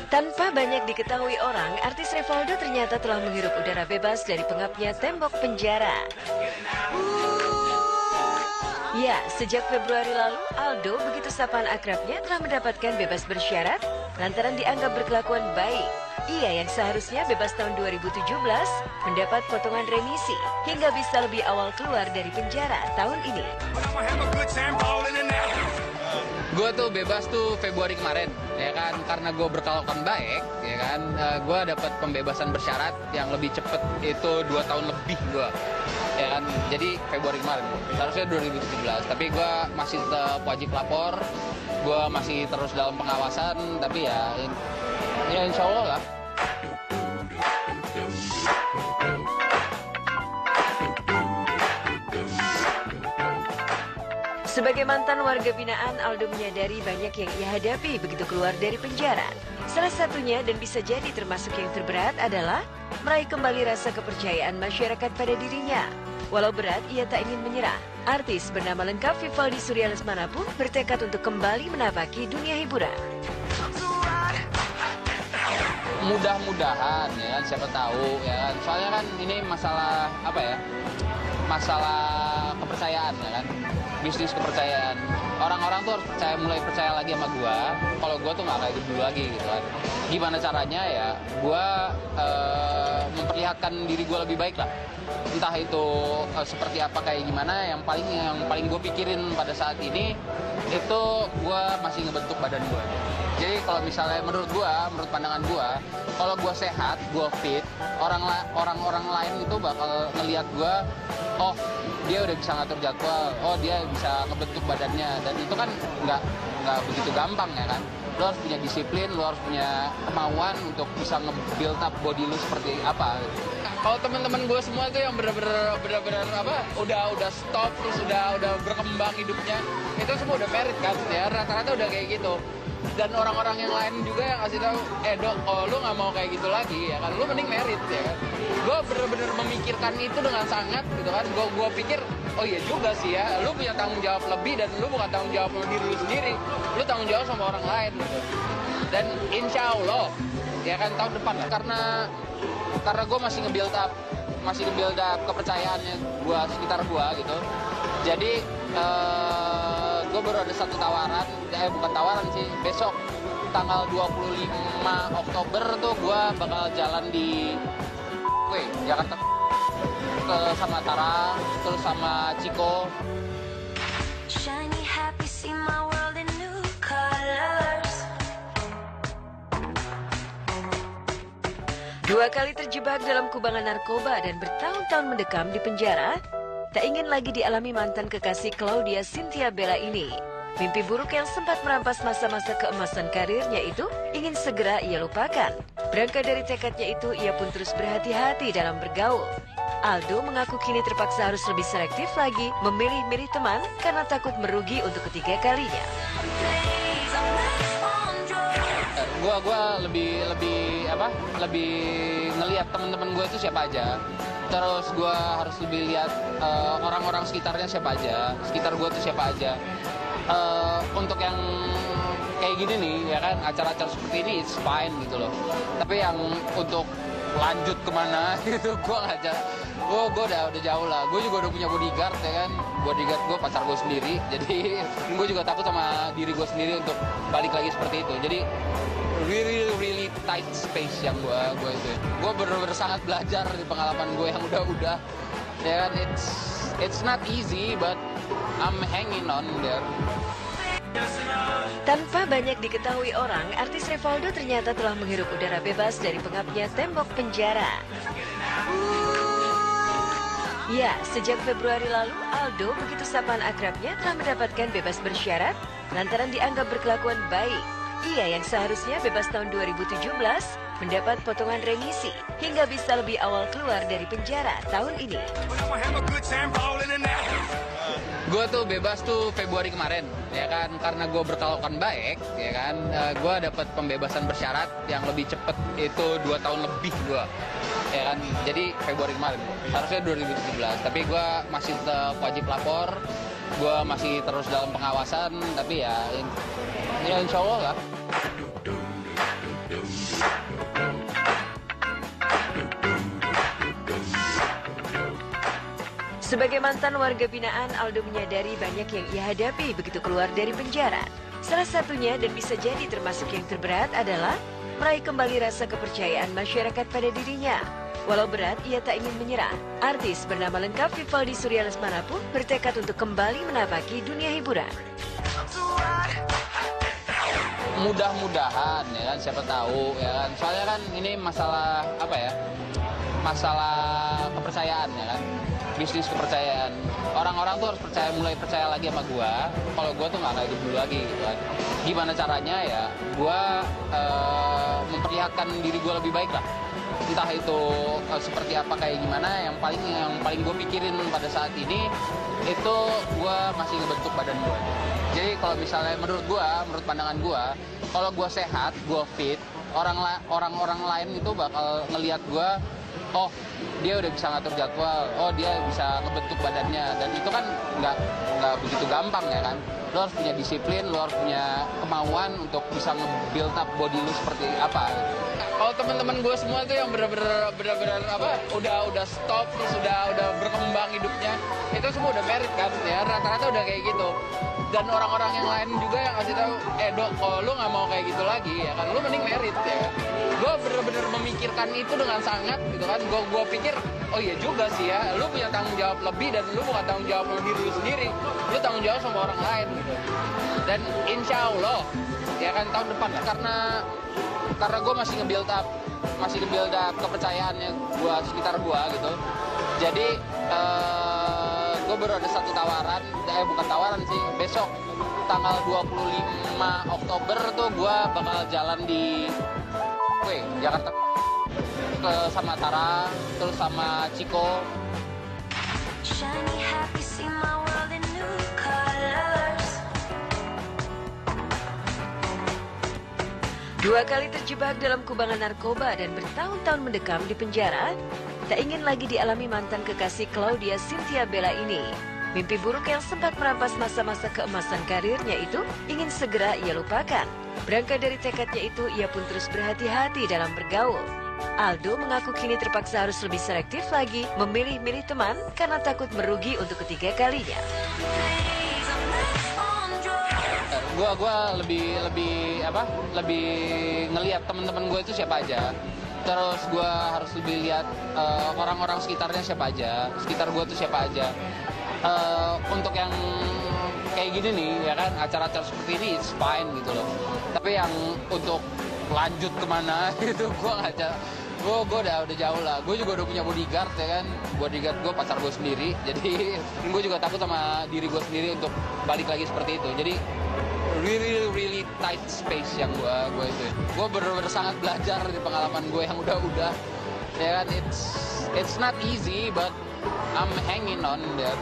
Tanpa banyak diketahui orang, artis Revaldo ternyata telah menghirup udara bebas dari pengapnya tembok penjara. Ya, sejak Februari lalu, Aldo, begitu sapaan akrabnya, telah mendapatkan bebas bersyarat lantaran dianggap berkelakuan baik. Ia yang seharusnya bebas tahun 2017 mendapat potongan remisi hingga bisa lebih awal keluar dari penjara tahun ini. Gue tuh bebas tuh Februari kemarin, ya kan, karena gue berkelakuan baik, ya kan, gue dapat pembebasan bersyarat yang lebih cepet, itu 2 tahun lebih gue, ya kan, jadi Februari kemarin, seharusnya 2017, tapi gue masih tetap wajib lapor, gue masih terus dalam pengawasan, tapi ya insya Allah lah. Sebagai mantan warga binaan, Aldo menyadari banyak yang ia hadapi begitu keluar dari penjara. Salah satunya dan bisa jadi termasuk yang terberat adalah meraih kembali rasa kepercayaan masyarakat pada dirinya. Walau berat, ia tak ingin menyerah. Artis bernama lengkap Vivaldi Surya Lesmana pun bertekad untuk kembali menapaki dunia hiburan. Mudah-mudahan, ya kan, siapa tahu, ya kan, soalnya kan ini masalah apa ya? Masalah kepercayaan, ya kan, bisnis kepercayaan. Orang-orang tuh harus mulai percaya lagi sama gua. Kalau gua tuh nggak kayak dulu lagi gitu kan. Gimana caranya ya? Gua memperlihatkan diri gua lebih baik lah. Entah itu seperti apa, kayak gimana. Yang paling gua pikirin pada saat ini itu gua masih ngebentuk badan gua. Jadi kalau misalnya menurut pandangan gua, kalau gua sehat, gua fit, orang-orang lain itu bakal ngelihat gua, oh dia udah bisa ngatur jadwal, oh dia bisa ngebentuk badannya, dan itu kan nggak begitu gampang, ya kan. Lo harus punya disiplin, lo harus punya kemauan untuk bisa nge-build up body lo seperti apa. Kalau teman-teman gue semua tuh yang bener-bener apa, udah stop, terus udah berkembang hidupnya, itu semua udah merit kan, ya rata-rata udah kayak gitu. Dan orang-orang yang lain juga yang kasih tahu, Dok, oh lu nggak mau kayak gitu lagi, ya kan, lu mending merit, ya kan. Gue bener-bener memikirkan itu dengan sangat, gitu kan. Gue pikir, oh iya juga sih ya, lu punya tanggung jawab lebih, dan lu bukan tanggung jawab sama diri lu sendiri, lu tanggung jawab sama orang lain, gitu. Dan insya Allah, ya kan, tahun depan, karena gue masih nge-build up kepercayaannya gue sekitar gue, gitu. Jadi gue baru ada satu tawaran, bukan tawaran sih, besok tanggal 25 Oktober tuh gue bakal jalan di Jakarta ke sama Tara, terus sama Ciko. Shiny, happy, see my world in new colors. 2 kali terjebak dalam kubangan narkoba dan bertahun-tahun mendekam di penjara, tak ingin lagi dialami mantan kekasih Claudia Cynthia Bella ini. Mimpi buruk yang sempat merampas masa-masa keemasan karirnya itu ingin segera ia lupakan. Berangkat dari tekadnya itu, ia pun terus berhati-hati dalam bergaul. Aldo mengaku kini terpaksa harus lebih selektif lagi memilih-milih teman karena takut merugi untuk ketiga kalinya. Gua lebih ngelihat teman-teman gue itu siapa aja. Terus gue harus lebih lihat orang-orang sekitarnya siapa aja, sekitar gue tuh siapa aja. Untuk yang kayak gini nih, ya kan, acara-acara seperti ini it's fine gitu loh. Tapi yang untuk lanjut kemana gitu, gue udah jauh lah. Gue juga udah punya bodyguard, ya kan. Bodyguard gue pacar gue sendiri, jadi gue juga takut sama diri gue sendiri untuk balik lagi seperti itu. Jadi really tight space yang gue itu. Gue bener-bener sangat belajar di pengalaman gue yang udah, ya kan. It's not easy, but I'm hanging on there. Tanpa banyak diketahui orang, artis Revaldo ternyata telah menghirup udara bebas dari pengapnya tembok penjara. Ya, sejak Februari lalu, Aldo, begitu sapaan akrabnya, telah mendapatkan bebas bersyarat lantaran dianggap berkelakuan baik. Ia yang seharusnya bebas tahun 2017 mendapat potongan remisi hingga bisa lebih awal keluar dari penjara tahun ini. Gue tuh bebas tuh Februari kemarin, ya kan, karena gue berkelakuan baik, ya kan, gue dapat pembebasan bersyarat yang lebih cepet, itu 2 tahun lebih gue, ya kan, jadi Februari kemarin, seharusnya 2017, tapi gue masih tetap wajib lapor, gue masih terus dalam pengawasan, tapi ya insya Allah lah. Sebagai mantan warga binaan, Aldo menyadari banyak yang ia hadapi begitu keluar dari penjara. Salah satunya dan bisa jadi termasuk yang terberat adalah meraih kembali rasa kepercayaan masyarakat pada dirinya. Walau berat, ia tak ingin menyerah. Artis bernama lengkap Vivaldi Surya Lesmana pun bertekad untuk kembali menapaki dunia hiburan. Mudah-mudahan ya kan, siapa tahu ya kan. Soalnya kan ini masalah apa ya? Masalah kepercayaan ya kan. Bisnis kepercayaan. Orang-orang tuh harus mulai percaya lagi sama gua. Kalau gua tuh nggak kayak dulu lagi gitu kan. Gimana caranya ya? Gua memperlihatkan diri gua lebih baik lah. Entah itu seperti apa kayak gimana, yang paling gue pikirin pada saat ini itu gue masih ngebentuk badan gue. Jadi kalau misalnya menurut pandangan gue, kalau gue sehat, gue fit, orang-orang lain itu bakal ngelihat gue, oh dia udah bisa ngatur jadwal, oh dia bisa ngebentuk badannya, dan itu kan nggak begitu gampang ya kan. Lo harus punya disiplin, lo harus punya kemauan untuk bisa nge-build up body lo seperti apa. Kalau teman-teman gue semua tuh yang benar-benar apa udah stop, terus udah berkembang hidupnya, itu semua udah merit kan ya, rata-rata udah kayak gitu. Dan orang-orang yang lain juga yang kasih tahu, Dok, kalau lu nggak mau kayak gitu lagi ya kan, lu mending merit ya. Gue bener-bener memikirkan itu dengan sangat gitu kan. Gue pikir, oh iya juga sih ya, lu punya tanggung jawab lebih, dan lu bukan tanggung jawab sama diri lu sendiri, lu tanggung jawab sama orang lain gitu. Dan insya Allah ya kan tahun depan, karena gue masih nge-build up kepercayaannya gue sekitar gue gitu. Jadi gue baru ada satu tawaran, bukan tawaran sih, besok tanggal 25 Oktober tuh gue bakal jalan di Jakarta ke sama Tara, terus sama Ciko. Dua kali terjebak dalam kubangan narkoba dan bertahun-tahun mendekam di penjara, tak ingin lagi dialami mantan kekasih Claudia Cynthia Bella ini. Mimpi buruk yang sempat merampas masa-masa keemasan karirnya itu ingin segera ia lupakan. Berangkat dari tekadnya itu, ia pun terus berhati-hati dalam bergaul. Aldo mengaku kini terpaksa harus lebih selektif lagi memilih-milih teman karena takut merugi untuk ketiga kalinya. Gua lebih ngelihat teman-teman gue itu siapa aja. Terus gue harus lebih lihat orang-orang sekitarnya siapa aja, sekitar gue tuh siapa aja. Untuk yang kayak gini nih ya kan, acara-acara seperti ini it's fine gitu loh. Tapi yang untuk lanjut kemana gitu gue nggak ada. Gue udah jauh lah. Gue juga udah punya bodyguard ya kan. Bodyguard gue pacar gue sendiri. Jadi gue juga takut sama diri gue sendiri untuk balik lagi seperti itu. Jadi really tight space yang gue itu. Gue bener-bener sangat belajar dari pengalaman gue yang udah ya kan. It's not easy but I'm hanging on that.